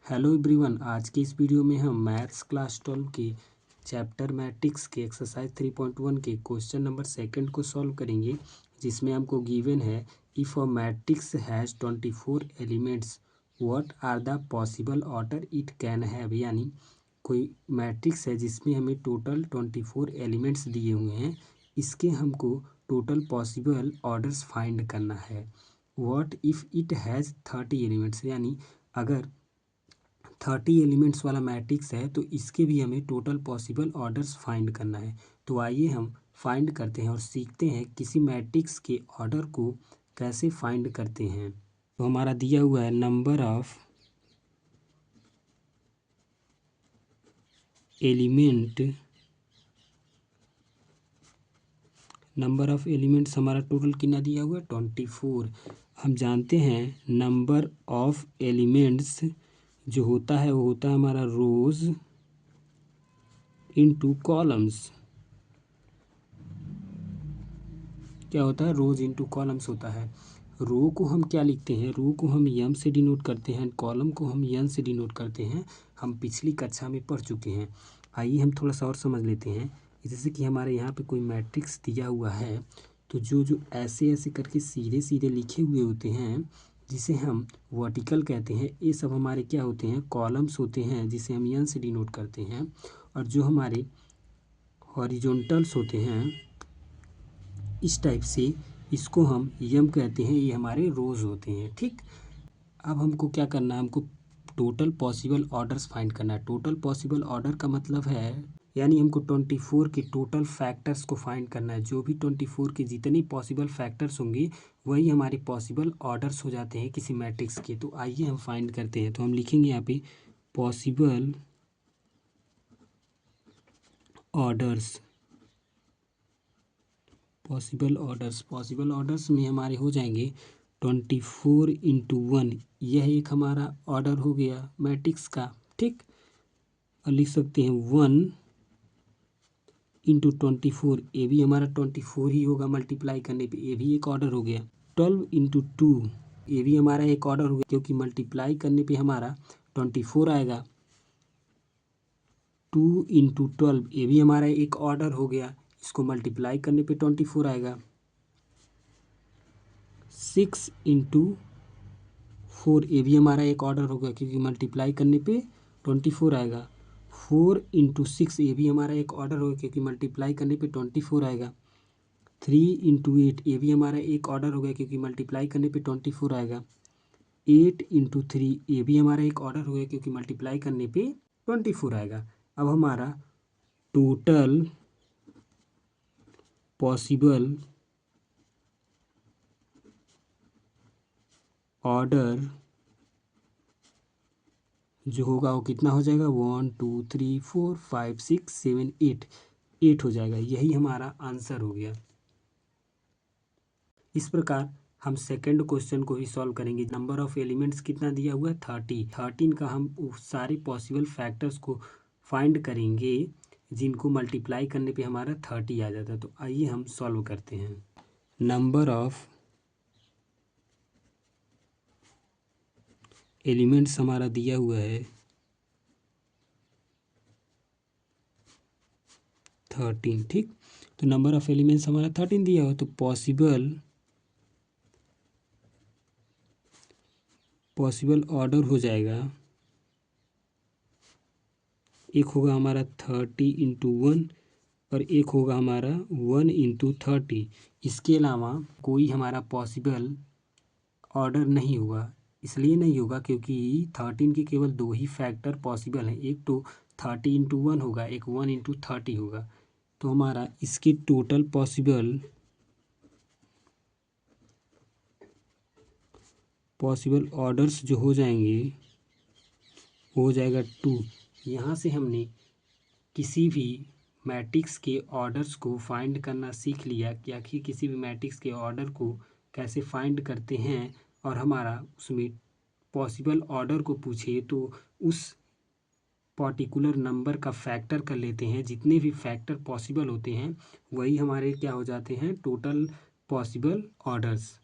Hello everyone, आज की इस वीडियो में हम मैथ्स क्लास 12 के चैप्टर मैट्रिक्स के एक्सरसाइज 3.1 के क्वेश्चन नंबर सेकंड को सॉल्व करेंगे, जिसमें हमको गिवन है if a matrix has 24 elements what are the possible order it can have. यानी कोई मैट्रिक्स है जिसमें हमें टोटल 24 एलिमेंट्स दिए हुए हैं, इसके हमको टोटल पॉसिबल ऑर्डर्स फाइंड करना है। What if it has 30 elements, यानी अगर 30 एलिमेंट्स वाला मैट्रिक्स है तो इसके भी हमें टोटल पॉसिबल ऑर्डर्स फाइंड करना है। तो आइए हम फाइंड करते हैं और सीखते हैं किसी मैट्रिक्स के ऑर्डर को कैसे फाइंड करते हैं। तो हमारा दिया हुआ है नंबर ऑफ एलिमेंट्स हमारा टोटल कितना दिया हुआ है 24। हम जानते हैं नंबर ऑफ एलिमेंट्स जो होता है वो होता है हमारा रोज इनटू कॉलम्स। क्या होता है? रोज इनटू कॉलम्स होता है। रो को हम क्या लिखते हैं? रो को हम एम से डिनोट करते हैं, कॉलम को हम एन से डिनोट करते हैं। हम पिछली कक्षा में पढ़ चुके हैं। आइए हम थोड़ा सा और समझ लेते हैं। जैसे कि हमारे यहाँ पे कोई मैट्रिक्स दिया हुआ है, तो जो जो ऐसे ऐसे करके सीधे सीधे लिखे हुए होते हैं जिसे हम वर्टिकल कहते हैं, ये सब हमारे क्या होते हैं? कॉलम्स होते हैं, जिसे हम एन से डिनोट करते हैं। और जो हमारे हॉरिजॉन्टल्स होते हैं इस टाइप से, इसको हम यम कहते हैं, ये हमारे रोज होते हैं। ठीक, अब हमको क्या करना है? हमको टोटल पॉसिबल ऑर्डर्स फाइंड करना है। टोटल पॉसिबल ऑर्डर का मतलब है, यानी हमको 24 के टोटल फैक्टर्स को फाइंड करना है। जो भी 24 के जितने पॉसिबल फैक्टर्स होंगे वही हमारे पॉसिबल ऑर्डर्स हो जाते हैं किसी मैट्रिक्स के। तो आइए हम फाइंड करते हैं। तो हम लिखेंगे यहाँ पे पॉसिबल ऑर्डर्स। पॉसिबल ऑर्डर्स में हमारे हो जाएंगे 24 इंटू 1, यह एक हमारा ऑर्डर हो गया मैट्रिक्स का। ठीक, और लिख सकते हैं 1 इंटू 24, ये भी हमारा 24 ही होगा मल्टीप्लाई करने पे, ये भी एक ऑर्डर हो गया। 12 इंटू 2, ये भी हमारा एक ऑर्डर हो गया, क्योंकि मल्टीप्लाई करने पे हमारा 24 आएगा। 2 इंटू 12, ये भी हमारा एक ऑर्डर हो गया, इसको मल्टीप्लाई करने पे 24 आएगा। 6 इंटू 4, ये भी हमारा एक ऑर्डर होगा, क्योंकि मल्टीप्लाई करने पे 24 आएगा। 4 इंटू 6, ये भी हमारा एक ऑर्डर होगा, क्योंकि मल्टीप्लाई करने पे 24 आएगा। 3 इंटू 8, ये भी हमारा एक ऑर्डर होगा, क्योंकि मल्टीप्लाई करने पे 24 आएगा। 8 इंटू 3, ये भी हमारा एक ऑर्डर होगा, क्योंकि मल्टीप्लाई करने पे 24 आएगा। अब हमारा टोटल पॉसिबल ऑर्डर जो होगा वो कितना हो जाएगा? 1 2 3 4 5 6 7 8 हो जाएगा। यही हमारा आंसर हो गया। इस प्रकार हम सेकंड क्वेश्चन को भी सॉल्व करेंगे। नंबर ऑफ एलिमेंट्स कितना दिया हुआ है? 13 का हम सारे पॉसिबल फैक्टर्स को फाइंड करेंगे जिनको मल्टीप्लाई करने पे हमारा 30 आ जाता है। तो आइए हम सॉल्व करते हैं। नंबर ऑफ एलिमेंट्स हमारा दिया हुआ है 13। ठीक, तो नंबर ऑफ एलिमेंट्स हमारा 13 दिया हुआ, तो पॉसिबल ऑर्डर हो जाएगा। एक होगा हमारा 30 इंटू 1 और एक होगा हमारा 1 इंटू 30। इसके अलावा कोई हमारा पॉसिबल ऑर्डर नहीं होगा। इसलिए नहीं होगा क्योंकि 13 के केवल दो ही फैक्टर पॉसिबल हैं, एक तो 30 इंटू 1 होगा, एक 1 इंटू 30 होगा। तो हमारा इसकी टोटल पॉसिबल ऑर्डर्स जो हो जाएंगे वो हो जाएगा 2। यहाँ से हमने किसी भी मैट्रिक्स के ऑर्डर्स को फाइंड करना सीख लिया कि आखिर किसी भी मैट्रिक्स के ऑर्डर को कैसे फाइंड करते हैं। और हमारा उसमें पॉसिबल ऑर्डर को पूछे तो उस पर्टिकुलर नंबर का फैक्टर कर लेते हैं। जितने भी फैक्टर पॉसिबल होते हैं वही हमारे क्या हो जाते हैं? Total possible orders.